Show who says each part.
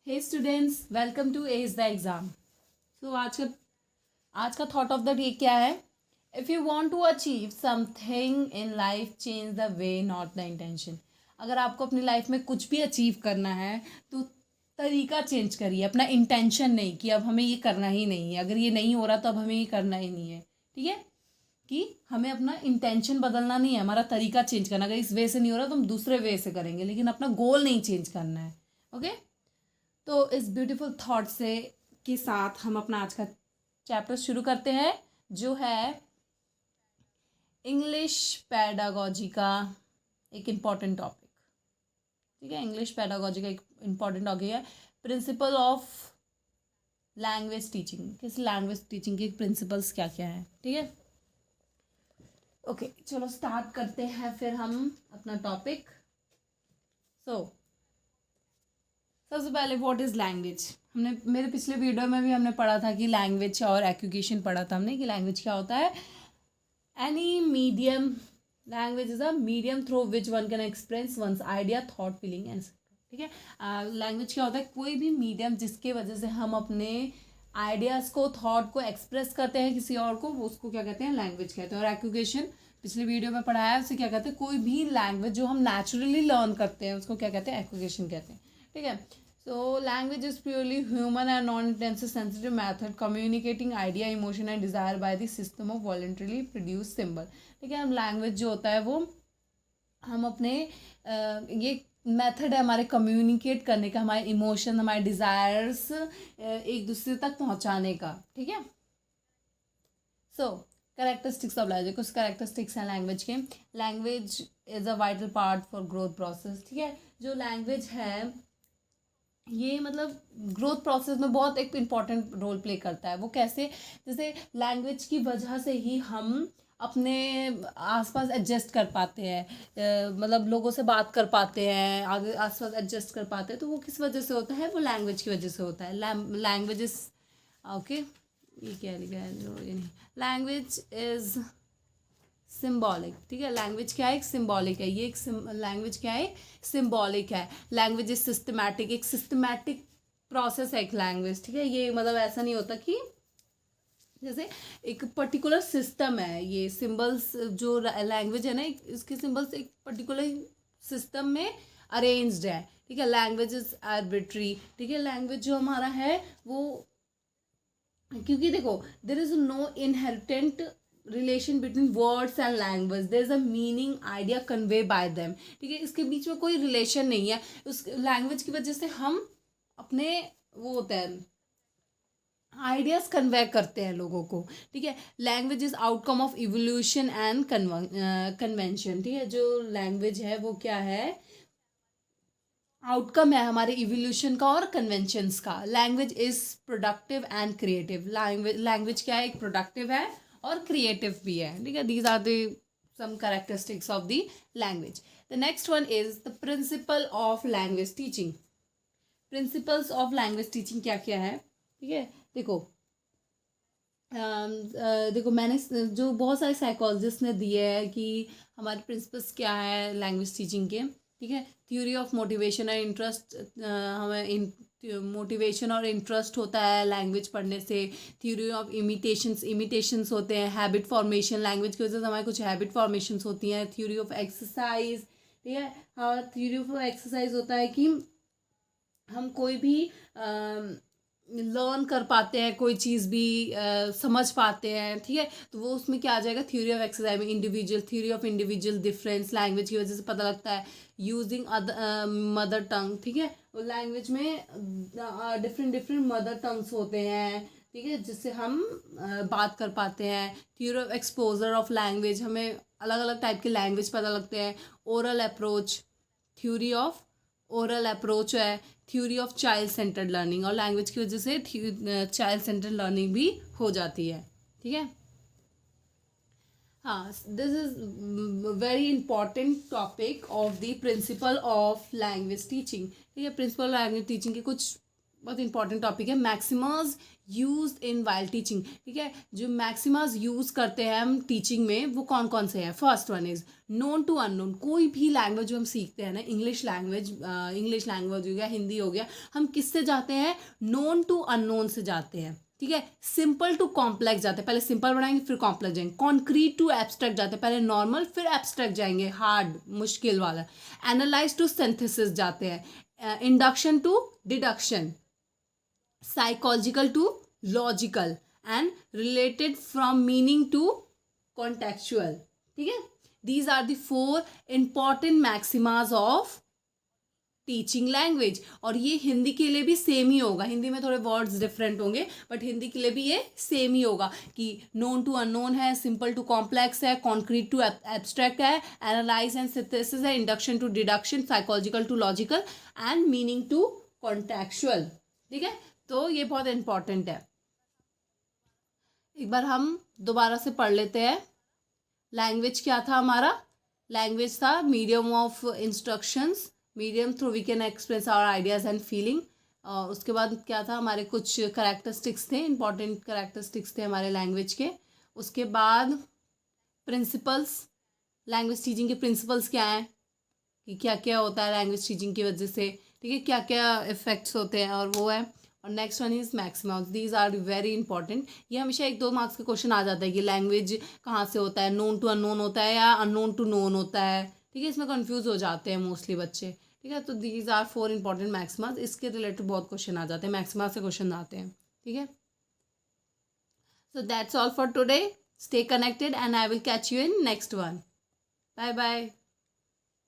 Speaker 1: Hey students, welcome to edge the exam. So आज का thought of the day क्या है? If you want to achieve something in life, change the way not the intention. अगर आपको अपनी life में कुछ भी अचीव करना है तो तरीका चेंज करिए, अपना इंटेंशन नहीं कि अब हमें ये करना ही नहीं है, अगर ये नहीं हो रहा तो अब हमें ये करना ही नहीं है। ठीक है कि हमें अपना इंटेंशन बदलना नहीं है, हमारा तरीका चेंज करना। अगर इस वे से नहीं हो रहा तो हम दूसरे वे से करेंगे, लेकिन अपना गोल नहीं चेंज करना है। ओके, तो इस ब्यूटीफुल थॉट से के साथ हम अपना आज का चैप्टर शुरू करते हैं, जो है इंग्लिश पैडागोजी का एक इम्पॉर्टेंट टॉपिक। ठीक है, इंग्लिश पैडागोजी का एक इम्पॉर्टेंट टॉपिक है, प्रिंसिपल ऑफ लैंग्वेज टीचिंग। किस लैंग्वेज टीचिंग के प्रिंसिपल्स क्या क्या है। ठीक है, ओके, चलो स्टार्ट करते हैं फिर हम अपना टॉपिक। सबसे पहले व्हाट इज़ लैंग्वेज। हमने मेरे पिछले वीडियो में भी हमने पढ़ा था कि लैंग्वेज और एजुकेशन पढ़ा था हमने कि लैंग्वेज क्या होता है। Any medium, language is a medium through which one can express once idea, thought, feeling and. ठीक है, लैंग्वेज क्या होता है? कोई भी मीडियम जिसके वजह से हम अपने आइडियाज़ को, थॉट को एक्सप्रेस करते हैं किसी और को, उसको क्या कहते हैं? लैंग्वेज कहते हैं। और एजुकेशन पिछले वीडियो में पढ़ाया है, उसे क्या कहते हैं? कोई भी लैंग्वेज जो हम नेचुरली लर्न करते हैं उसको क्या कहते हैं? एजुकेशन कहते हैं। ठीक है, so language is purely human and non-intensive sensitive method communicating idea, emotion and desire by the system of voluntarily produced symbol। ठीक है, हम लैंग्वेज जो होता है वो हम अपने ये मेथड है हमारे कम्युनिकेट करने का, हमारे इमोशन, हमारे डिज़ायर्स एक दूसरे तक पहुंचाने का। ठीक है, सो कैरेक्टरिस्टिक्स ऑफ लैंग्वेज, कुछ कैरेक्टरिस्टिक्स हैं लैंग्वेज के। Language is a vital part for growth process. ठीक है, जो लैंग्वेज है ये मतलब ग्रोथ प्रोसेस में बहुत एक इम्पॉर्टेंट रोल प्ले करता है। वो कैसे? जैसे लैंग्वेज की वजह से ही हम अपने आसपास एडजस्ट कर पाते हैं, मतलब लोगों से बात कर पाते हैं, आगे आसपास एडजस्ट कर पाते हैं। तो वो किस वजह से होता है? वो लैंग्वेज की वजह से होता है। लैंग्वेजेस, ओके, ये क्या लिखा है? ये नहीं, लैंग्वेज इज़ सिम्बॉलिक। ठीक है, लैंग्वेज क्या है? एक सिम्बॉलिक है। ये एक लैंग्वेज क्या है? सिम्बॉलिक है। लैंग्वेज इज सिस्टमैटिक, एक सिस्टमैटिक प्रोसेस है एक लैंग्वेज। ठीक है, ये मतलब ऐसा नहीं होता कि जैसे एक पर्टिकुलर सिस्टम है, ये सिंबल्स जो लैंग्वेज है ना, इसके सिंबल्स एक पर्टिकुलर सिस्टम में अरेंज्ड है। ठीक है, लैंग्वेज इज आर्बिट्री। ठीक है, लैंग्वेज जो हमारा है वो, क्योंकि देखो, there is no inherent relation between words and language, there is a meaning idea convey by them. ठीक है, इसके बीच में कोई रिलेशन नहीं है। उस लैंग्वेज की वजह से हम अपने वो होता है आइडियाज कन्वे करते हैं लोगों को। ठीक है, language is outcome of evolution and convention. ठीक है, जो लैंग्वेज है वो क्या है? आउटकम है हमारे इवोल्यूशन का और कन्वेंशंस का। Language is productive and creative. Language क्या है? एक प्रोडक्टिव है और क्रिएटिव भी है। ठीक है, these are the some characteristics of the language. The next one is the principle of language teaching. Principles of language teaching क्या क्या है? ठीक है, देखो, देखो, मैंने जो बहुत सारे साइकोलॉजिस्ट ने दिए हैं कि हमारे प्रिंसिपल्स क्या है लैंग्वेज टीचिंग के। ठीक है, theory of motivation and interest, हमें मोटिवेशन और इंटरेस्ट होता है लैंग्वेज पढ़ने से। थ्योरी ऑफ इमिटेशंस होते हैं। हैबिट फॉर्मेशन, लैंग्वेज की वजह से हमारे कुछ हैबिट फॉर्मेशंस होती हैं। Theory of exercise. ठीक है, हाँ, थ्योरी ऑफ एक्सरसाइज होता है कि हम कोई भी लर्न कर पाते हैं, कोई चीज़ भी समझ पाते हैं। ठीक है, तो वो उसमें क्या आ जाएगा? थ्योरी ऑफ एक्सरसाइज में individual, theory of individual difference, language की वजह से पता लगता है। Using mother tongue. ठीक है, लैंग्वेज में डिफरेंट डिफरेंट मदर टंग्स होते हैं। ठीक है, जिससे हम बात कर पाते हैं। Theory of exposure of language, हमें अलग अलग टाइप के लैंग्वेज पता लगते हैं। Oral approach, theory of oral approach है। Theory of child centred learning, और लैंग्वेज की वजह से चाइल्ड सेंटर्ड लर्निंग भी हो जाती है। ठीक है, हाँ, this is very important topic of the principle of language teaching. ठीक है, प्रिंसिपल लैंग्वेज टीचिंग के कुछ बहुत इंपॉर्टेंट टॉपिक है, मैक्सिमाज यूज इन वाइल टीचिंग। ठीक है, जो मैक्सिमाज यूज़ करते हैं हम टीचिंग में वो कौन कौन से हैं। First one is known to unknown. कोई भी लैंग्वेज जो हम सीखते हैं ना, इंग्लिश लैंग्वेज हो गया, हिंदी हो गया, हम किससे जाते हैं, नोन टू अननोन से जाते हैं। ठीक है, सिंपल टू कॉम्प्लेक्स जाते हैं, पहले सिंपल बनाएंगे फिर कॉम्प्लेक्स जाएंगे। कॉन्क्रीट टू एब्स्ट्रैक्ट जाते हैं, पहले नॉर्मल फिर एब्स्ट्रैक्ट जाएंगे, हार्ड मुश्किल वाला। एनालाइज टू सिंथेसिस जाते हैं, induction to deduction, psychological to logical, and related from meaning to contextual। ठीक है, these are the 4 important maximas of teaching language. और ये हिंदी के लिए भी सेम ही होगा, हिंदी में थोड़े वर्ड्स डिफरेंट होंगे बट हिंदी के लिए भी ये सेम ही होगा कि नोन टू अननोन है, सिंपल टू कॉम्प्लेक्स है, कॉन्क्रीट टू एब्स्ट्रैक्ट है, एनालाइज एंड सिंथेसिस है, induction to deduction, psychological to logical, and meaning to contextual. ठीक है, तो ये बहुत इंपॉर्टेंट है। एक बार हम दोबारा से पढ़ लेते हैं। लैंग्वेज क्या था हमारा, लैंग्वेज था medium of instructions, medium through we can express our ideas and feeling. उसके बाद क्या था, हमारे कुछ करैक्टरिस्टिक्स थे, इंपॉर्टेंट करैक्टरिस्टिक्स थे हमारे लैंग्वेज के। उसके बाद प्रिंसिपल्स, लैंग्वेज टीचिंग के प्रिंसिपल्स क्या हैं, कि क्या क्या होता है लैंग्वेज टीचिंग की वजह से। ठीक है, क्या क्या इफेक्ट्स होते हैं, और वो है। और next one is maximum. These are very important. ये हमेशा 1-2 मार्क्स के क्वेश्चन आ जाता है कि लैंग्वेज कहाँ से होता है, नोन टू अननोन होता है या अननोन टू नोन होता है। ठीक है, इसमें कंफ्यूज हो जाते हैं मोस्टली बच्चे। ठीक है, तो दीज आर 4 इंपॉर्टेंट मैक्सिमास। इसके रिलेटेड बहुत क्वेश्चन आ जाते हैं, मैक्सिमा से क्वेश्चन आते हैं। ठीक है, so that's all for today. Stay connected and I will catch you in next one. Bye bye.